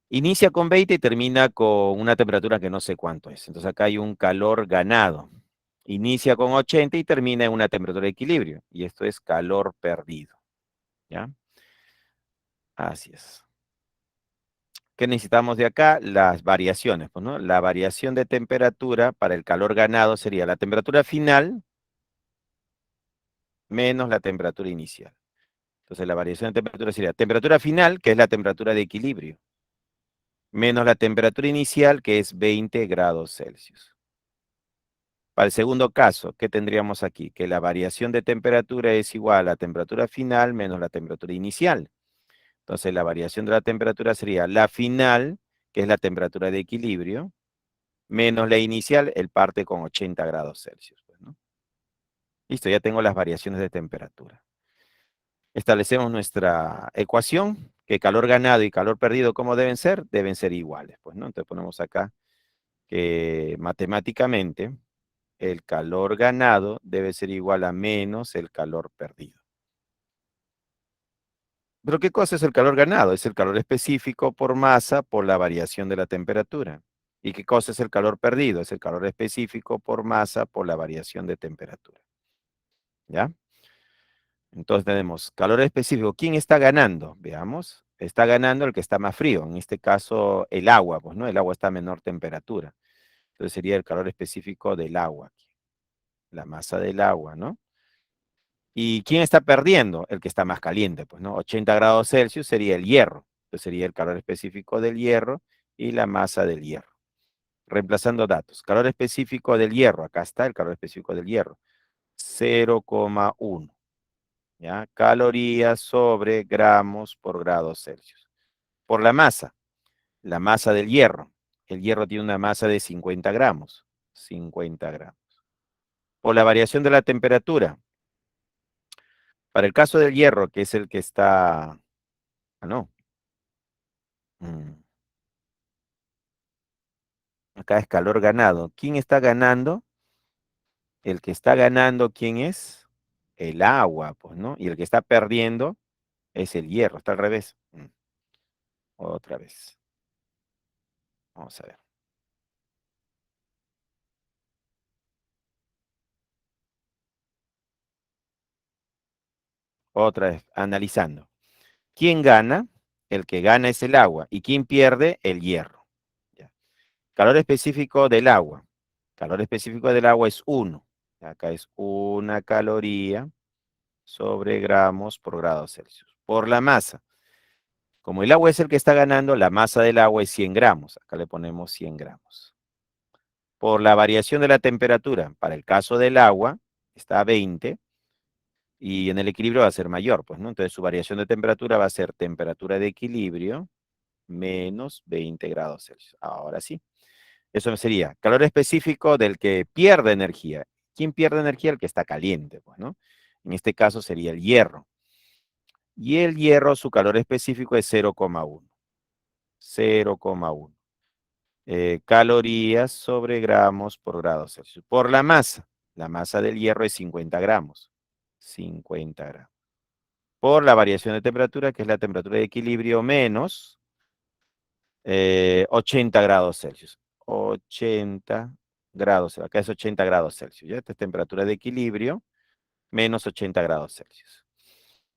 Inicia con 20 y termina con una temperatura que no sé cuánto es. Entonces acá hay un calor ganado. Inicia con 80 y termina en una temperatura de equilibrio. Y esto es calor perdido. ¿Ya? Así es. ¿Qué necesitamos de acá? Las variaciones, pues, ¿no? La variación de temperatura para el calor ganado sería la temperatura final menos la temperatura inicial. Entonces, la variación de temperatura sería temperatura final, que es la temperatura de equilibrio, menos la temperatura inicial, que es 20 grados Celsius. Para el segundo caso, ¿qué tendríamos aquí? Que la variación de temperatura es igual a la temperatura final menos la temperatura inicial. Entonces, la variación de la temperatura sería la final, que es la temperatura de equilibrio, menos la inicial, el parte con 80 grados Celsius, pues, ¿no? Listo, ya tengo las variaciones de temperatura. Establecemos nuestra ecuación, que calor ganado y calor perdido, ¿cómo deben ser? Deben ser iguales, pues, ¿no? Entonces ponemos acá que matemáticamente el calor ganado debe ser igual a menos el calor perdido. ¿Pero qué cosa es el calor ganado? Es el calor específico por masa por la variación de la temperatura. ¿Y qué cosa es el calor perdido? Es el calor específico por masa por la variación de temperatura. ¿Ya? Entonces tenemos calor específico. ¿Quién está ganando? Veamos. Está ganando el que está más frío. En este caso, el agua, pues, ¿no? El agua está a menor temperatura. Entonces sería el calor específico del agua, aquí, la masa del agua, ¿no? ¿Y quién está perdiendo? El que está más caliente, pues, ¿no? 80 grados Celsius sería el hierro. Entonces sería el calor específico del hierro y la masa del hierro. Reemplazando datos. Calor específico del hierro. Acá está el calor específico del hierro. 0,1. ¿Ya? Calorías sobre gramos por grado Celsius. Por la masa del hierro. El hierro tiene una masa de 50 gramos. 50 gramos. Por la variación de la temperatura. Para el caso del hierro, que es el que está... Ah, no. Mm, Acá es calor ganado. ¿Quién está ganando? El que está ganando, ¿quién es? El agua, pues, ¿no? Y el que está perdiendo es el hierro. Está al revés. Otra vez. Vamos a ver. Otra vez, analizando. ¿Quién gana? El que gana es el agua. ¿Y quién pierde? El hierro. Ya. Calor específico del agua. Calor específico del agua es 1. Acá es 1 caloría sobre gramos por grado Celsius. Por la masa. Como el agua es el que está ganando, la masa del agua es 100 gramos. Acá le ponemos 100 gramos. Por la variación de la temperatura, para el caso del agua, está a 20 y en el equilibrio va a ser mayor, pues, ¿no? Entonces su variación de temperatura va a ser temperatura de equilibrio menos 20 grados Celsius. Ahora sí. Eso sería calor específico del que pierde energía. ¿Quién pierde energía? El que está caliente, pues, ¿no? En este caso sería el hierro. Y el hierro, su calor específico es 0,1. 0,1. Calorías sobre gramos por grado Celsius. Por la masa del hierro es 50 gramos. 50 gramos. Por la variación de temperatura, que es la temperatura de equilibrio menos 80 grados Celsius. 80 grados, acá es 80 grados Celsius. ¿Ya? Esta es temperatura de equilibrio menos 80 grados Celsius.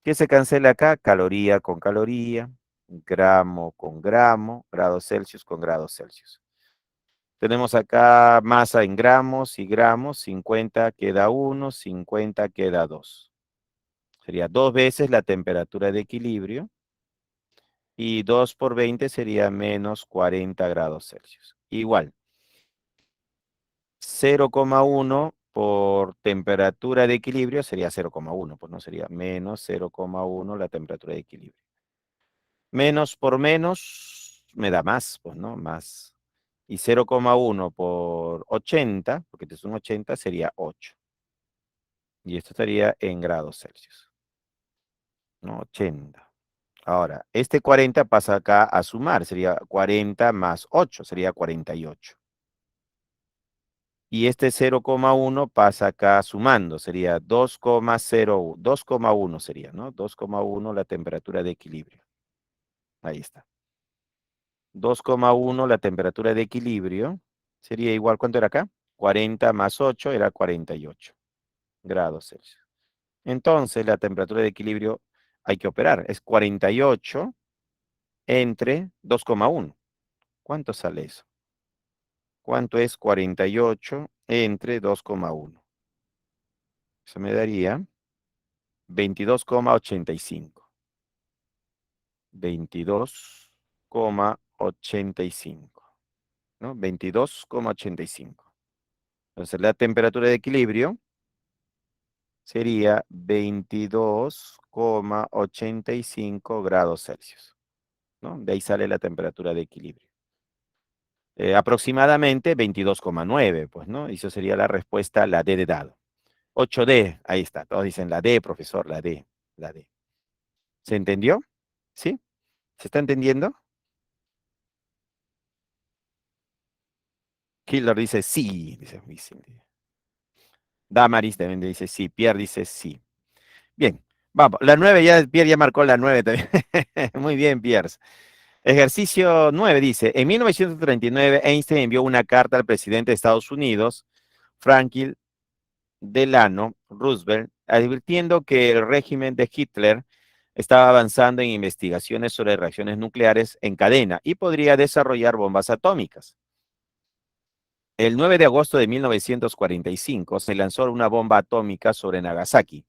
¿Qué se cancela acá? Caloría con caloría, gramo con gramo, grados Celsius con grados Celsius. Tenemos acá masa en gramos y gramos, 50 queda 1, 50 queda 2. Sería 2 veces la temperatura de equilibrio y 2 por 20 sería menos 40 grados Celsius. Igual, 0,1 por temperatura de equilibrio sería 0,1, pues no sería menos 0,1 la temperatura de equilibrio. Menos por menos me da más, pues no, más. Y 0,1 por 80, porque este es un 80, sería 8. Y esto estaría en grados Celsius, ¿no? 80. Ahora, este 40 pasa acá a sumar, sería 40 más 8, sería 48. Y este 0,1 pasa acá sumando, sería 2,01, 2,1 sería, ¿no? 2,1 la temperatura de equilibrio. Ahí está. 2,1 la temperatura de equilibrio sería igual, ¿cuánto era acá? 40 más 8 era 48 grados Celsius. Entonces, la temperatura de equilibrio hay que operar. Es 48 entre 2,1. ¿Cuánto sale eso? ¿Cuánto es 48 entre 2,1? Eso me daría 22,85. 22,85. ¿No? 22,85. Entonces, la temperatura de equilibrio sería 22,85 grados Celsius, ¿no? De ahí sale la temperatura de equilibrio. Aproximadamente 22,9, pues, ¿no? Y eso sería la respuesta, la D de dado. 8D, ahí está. Todos dicen la D, profesor, la D, la D. ¿Se entendió? ¿Sí? ¿Se está entendiendo? Killer dice sí, dice Vicente. Damaris también dice sí, Pierre dice sí. Bien, vamos, la 9 ya, Pierre ya marcó la 9 también. Muy bien, Pierre. Ejercicio 9 dice, en 1939 Einstein envió una carta al presidente de Estados Unidos, Franklin Delano Roosevelt, advirtiendo que el régimen de Hitler estaba avanzando en investigaciones sobre reacciones nucleares en cadena y podría desarrollar bombas atómicas. El 9 de agosto de 1945 se lanzó una bomba atómica sobre Nagasaki,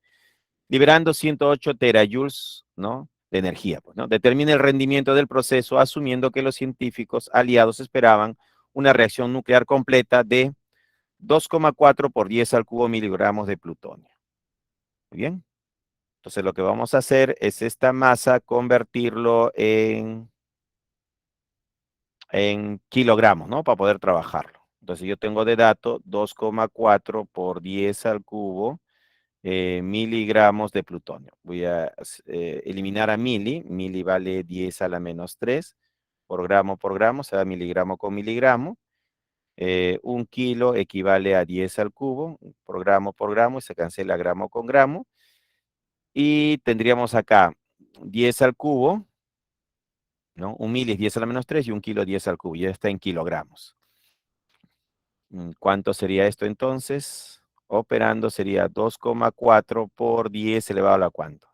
liberando 108 terajoules, ¿no?, de energía, pues, ¿no? Determina el rendimiento del proceso asumiendo que los científicos aliados esperaban una reacción nuclear completa de 2,4 por 10 al cubo miligramos de plutonio. Muy bien. Entonces lo que vamos a hacer es esta masa convertirlo en kilogramos, ¿no? Para poder trabajarlo. Entonces yo tengo de dato 2,4 por 10 al cubo miligramos de plutonio. Voy a eliminar a mili. Mili vale 10 a la menos 3 por gramo, se da miligramo con miligramo. 1 kilo equivale a 10 al cubo, por gramo, y se cancela gramo con gramo. Y tendríamos acá 10 al cubo, ¿no? 1 mili es 10 a la menos 3 y 1 kilo 10 al cubo. Ya está en kilogramos. ¿Cuánto sería esto entonces? Operando sería 2,4 por 10 elevado a la cuánto.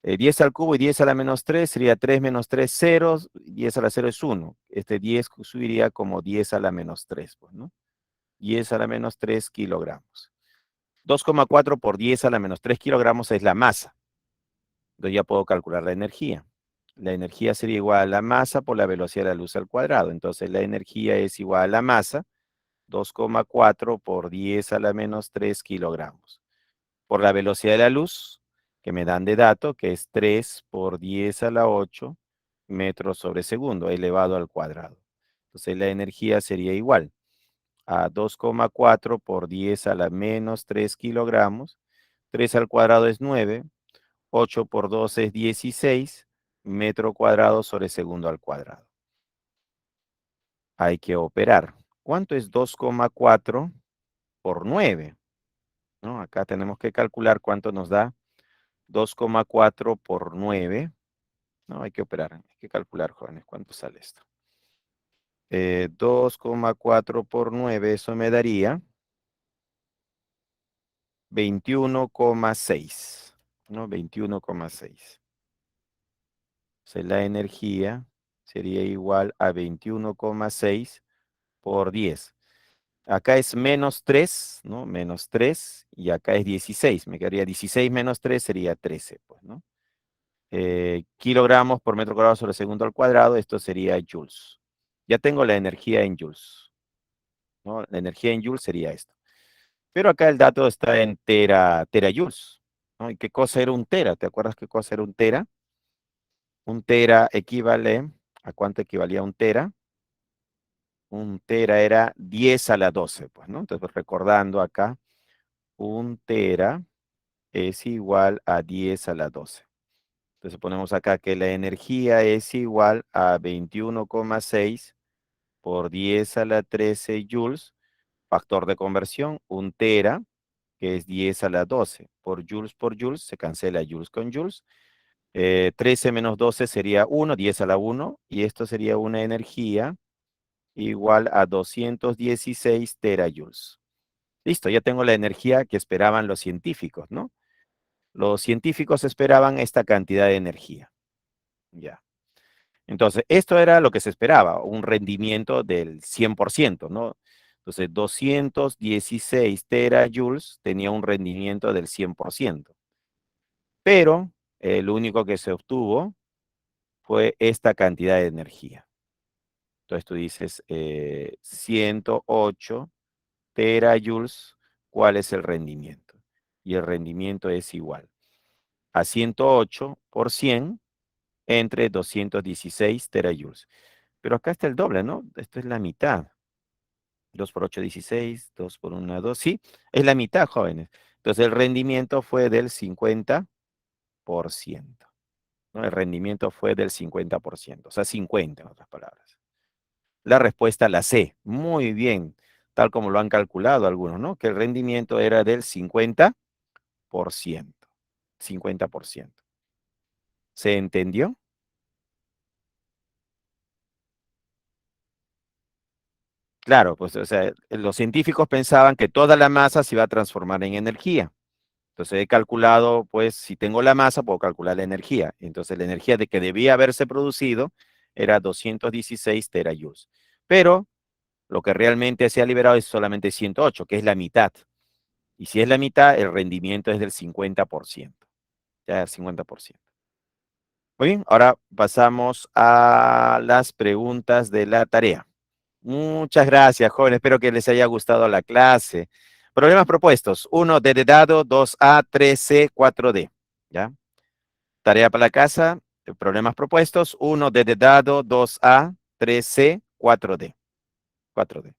10 al cubo y 10 a la menos 3 sería 3 menos 3, 0. 10 a la 0 es 1. Este 10 subiría como 10 a la menos 3, pues, ¿no? 10 a la menos 3 kilogramos. 2,4 por 10 a la menos 3 kilogramos es la masa. Entonces ya puedo calcular la energía. La energía sería igual a la masa por la velocidad de la luz al cuadrado. Entonces la energía es igual a la masa, 2,4 por 10 a la menos 3 kilogramos. Por la velocidad de la luz, que me dan de dato, que es 3 por 10 a la 8 metros sobre segundo, elevado al cuadrado. Entonces la energía sería igual a 2,4 por 10 a la menos 3 kilogramos. 3 al cuadrado es 9. 8 por 2 es 16 metro cuadrado sobre segundo al cuadrado. Hay que operar. ¿Cuánto es 2,4 por 9? ¿No? Acá tenemos que calcular cuánto nos da 2,4 por 9. No, hay que operar, hay que calcular, jóvenes, cuánto sale esto. 2,4 por 9, eso me daría 21,6. ¿No? 21,6. O sea, la energía sería igual a 21,6 por 10. Acá es menos 3, ¿no? Menos 3, y acá es 16. Me quedaría 16 menos 3 sería 13, pues, ¿no? Kilogramos por metro cuadrado sobre segundo al cuadrado, esto sería joules. Ya tengo la energía en joules, ¿no? La energía en joules sería esto. Pero acá el dato está en terajoules, ¿no? ¿Y qué cosa era un tera? ¿Te acuerdas qué cosa era un tera? Un tera equivale, ¿a cuánto equivalía un tera? Un tera era 10 a la 12, pues, ¿no? Entonces, recordando acá, un tera es igual a 10 a la 12. Entonces, ponemos acá que la energía es igual a 21,6 por 10 a la 13 joules, factor de conversión, un tera, que es 10 a la 12, por joules, se cancela joules con joules. 13 menos 12 sería 1, 10 a la 1, y esto sería una energía igual a 216 terajoules. Listo, ya tengo la energía que esperaban los científicos, ¿no? Los científicos esperaban esta cantidad de energía. Ya. Entonces, esto era lo que se esperaba, un rendimiento del 100%, ¿no? Entonces, 216 terajoules tenía un rendimiento del 100%. Pero lo único que se obtuvo fue esta cantidad de energía. Entonces, tú dices 108 terajoules, ¿cuál es el rendimiento? Y el rendimiento es igual a 108 por 100 entre 216 terajoules. Pero acá está el doble, ¿no? Esto es la mitad. 2 por 8, 16, 2 por 1, 2. Sí, es la mitad, jóvenes. Entonces el rendimiento fue del 50%, ¿no? El rendimiento fue del 50%, o sea, 50 en otras palabras. La respuesta la C. Muy bien, tal como lo han calculado algunos, ¿no? Que el rendimiento era del 50%. 50%. ¿Se entendió? Claro, pues, o sea, los científicos pensaban que toda la masa se iba a transformar en energía. Entonces he calculado, pues, si tengo la masa, puedo calcular la energía. Entonces la energía de que debía haberse producido era 216 terajoules. Pero lo que realmente se ha liberado es solamente 108, que es la mitad. Y si es la mitad, el rendimiento es del 50%. Ya, el 50%. Muy bien, ahora pasamos a las preguntas de la tarea. Muchas gracias, jóvenes. Espero que les haya gustado la clase. Problemas propuestos. 1 D de dado, 2A, 3C, 4D. ¿Ya? Tarea para la casa. Problemas propuestos. 1 D de dado, 2A, 3C, 4D. 4D.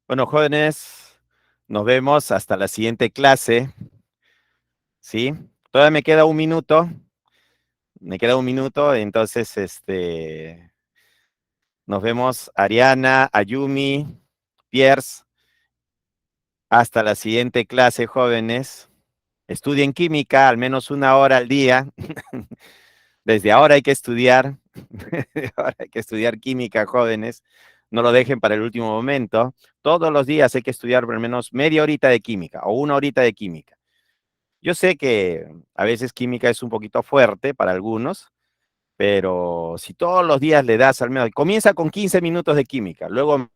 Bueno, jóvenes, nos vemos hasta la siguiente clase. ¿Sí? Todavía me queda un minuto. Me queda un minuto, entonces, nos vemos, Ariana, Ayumi, Piers. Hasta la siguiente clase, jóvenes. Estudien química al menos 1 hora al día. Desde ahora hay que estudiar. Desde ahora hay que estudiar química, jóvenes. No lo dejen para el último momento. Todos los días hay que estudiar por lo menos media horita de química o 1 horita de química. Yo sé que a veces química es un poquito fuerte para algunos, pero si todos los días le das al menos, comienza con 15 minutos de química, luego